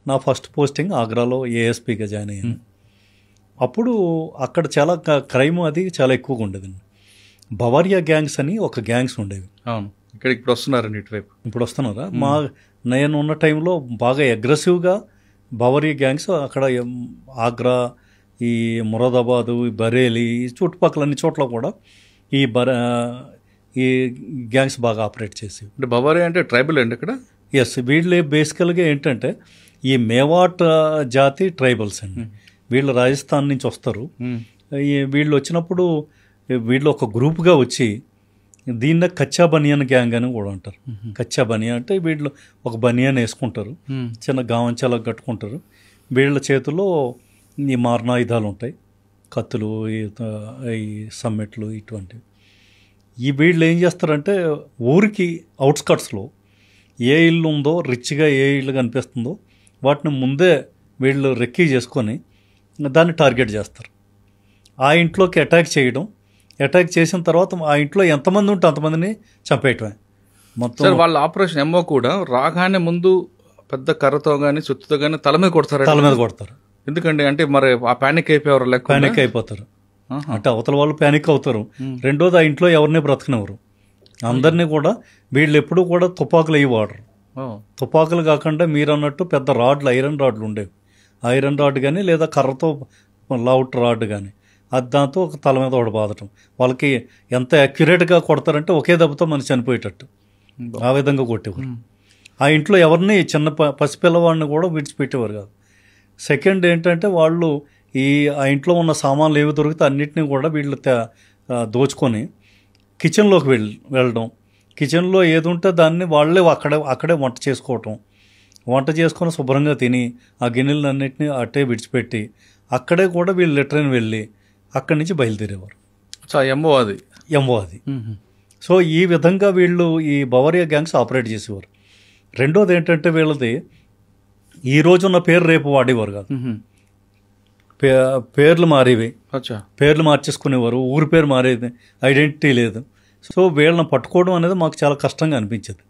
నా first posting ఆగ్రాలో ఏఎస్పీగా join అయ్యాను. అప్పుడు అక్కడ చాలా క్రైమ్ అది చాలా ఎక్కువగా ఉండేదండి. బవారియా గ్యాంగ్స్ అని ఒక గ్యాంగ్స్ ఉండేవి. అవును, ఇక్కడ ఇప్పుడు వస్తున్నారండి ఇటువైపు. ఇప్పుడు వస్తున్నారా? నేను ఉన్న టైంలో బాగా అగ్రెసివ్గా బవారియా గ్యాంగ్స్ అక్కడ ఆగ్రా, ఈ మురాదాబాదు, బరేలీ, ఈ చుట్టుపక్కల అన్ని చోట్ల కూడా ఈ గ్యాంగ్స్ బాగా ఆపరేట్ చేసేవి. అంటే బవారియా అంటే ట్రైబల్ అండి ఇక్కడ? ఎస్, వీళ్ళు బేసికల్గా ఏంటంటే ఈ మేవాట్ జాతి ట్రైబల్స్ అండి. వీళ్ళు రాజస్థాన్ నుంచి వస్తారు. వీళ్ళు వచ్చినప్పుడు వీళ్ళు ఒక గ్రూప్గా వచ్చి దీన్నే కచ్చా బనియన్ గ్యాంగ్ అని కూడా అంటారు. కచ్చా బనియన్ అంటే వీళ్ళు ఒక బనియన్ వేసుకుంటారు, చిన్న గావంచాలా కట్టుకుంటారు. వీళ్ళ చేతుల్లో ఈ మారణాయుధాలు ఉంటాయి, కత్తులు, ఈ సమ్మెట్లు, ఇటువంటివి. ఈ వీళ్ళు ఏం చేస్తారంటే ఊరికి అవుట్స్కట్స్లో ఏ ఇల్లు ఉందో, రిచ్గా ఏ ఇల్లు కనిపిస్తుందో వాటిని ముందే వీళ్ళు రెక్కీ చేసుకొని దాన్ని టార్గెట్ చేస్తారు. ఆ ఇంట్లోకి అటాక్ చేసిన తర్వాత ఆ ఇంట్లో ఎంతమంది ఉంటే అంతమందిని చంపేయటమే మొత్తం. వాళ్ళ ఆపరేషన్ ఏమో కూడా రాగానే ముందు పెద్ద కర్రతో కానీ సుత్తుతో కానీ తల మీద కొడతారు. ఎందుకండి అంటే మరి ఆ ప్యానిక్ అయిపోయారు, ప్యానిక్ అయిపోతారు. అంటే అవతల వాళ్ళు ప్యానిక్ అవుతారు. రెండోది ఆ ఇంట్లో ఎవరిని బ్రతకనివ్వరు. అందరినీ కూడా వీళ్ళు ఎప్పుడు కూడా తుపాకులు అయ్యి వాడరు. తుపాకులు కాకుండా మీరు అన్నట్టు పెద్ద రాడ్లు, ఐరన్ రాడ్లు ఉండేవి. ఐరన్ రాడ్ కానీ లేదా కర్రతో లౌట్ రాడ్ కానీ అది దాంతో ఒక తల మీద ఒకటి బాదటం. వాళ్ళకి ఎంత అక్యురేట్గా కొడతారంటే ఒకే దెబ్బతో మనం చనిపోయేటట్టు ఆ విధంగా కొట్టేవారు. ఆ ఇంట్లో ఎవరిని చిన్న పసిపిల్లవాడిని కూడా విడిచిపెట్టేవారు కాదు. సెకండ్ ఏంటంటే వాళ్ళు ఆ ఇంట్లో ఉన్న సామాన్లు ఏవి దొరికితే అన్నిటినీ కూడా వీళ్ళు దోచుకొని కిచెన్లోకి వెళ్ళడం, కిచెన్లో ఏది ఉంటే దాన్ని వాళ్ళే అక్కడే వంట చేసుకొని శుభ్రంగా తిని ఆ గిన్నెలన్నింటినీ అట్టే విడిచిపెట్టి అక్కడే కూడా వీళ్ళు లెటర్ని వెళ్ళి అక్కడి నుంచి బయలుదేరేవారు. ఎంఓ అది. సో ఈ విధంగా వీళ్ళు ఈ బవారియా గ్యాంగ్స్ ఆపరేట్ చేసేవారు. రెండోది ఏంటంటే వీళ్ళది ఈ రోజున్న పేరు రేపు వాడేవారు కాదు. పేర్లు మారేవి, పేర్లు మార్చేసుకునేవారు, ఊరి పేరు మారేది, ఐడెంటిటీ లేదు. సో వీళ్ళని పట్టుకోవడం అనేది మాకు చాలా కష్టంగా అనిపించేది.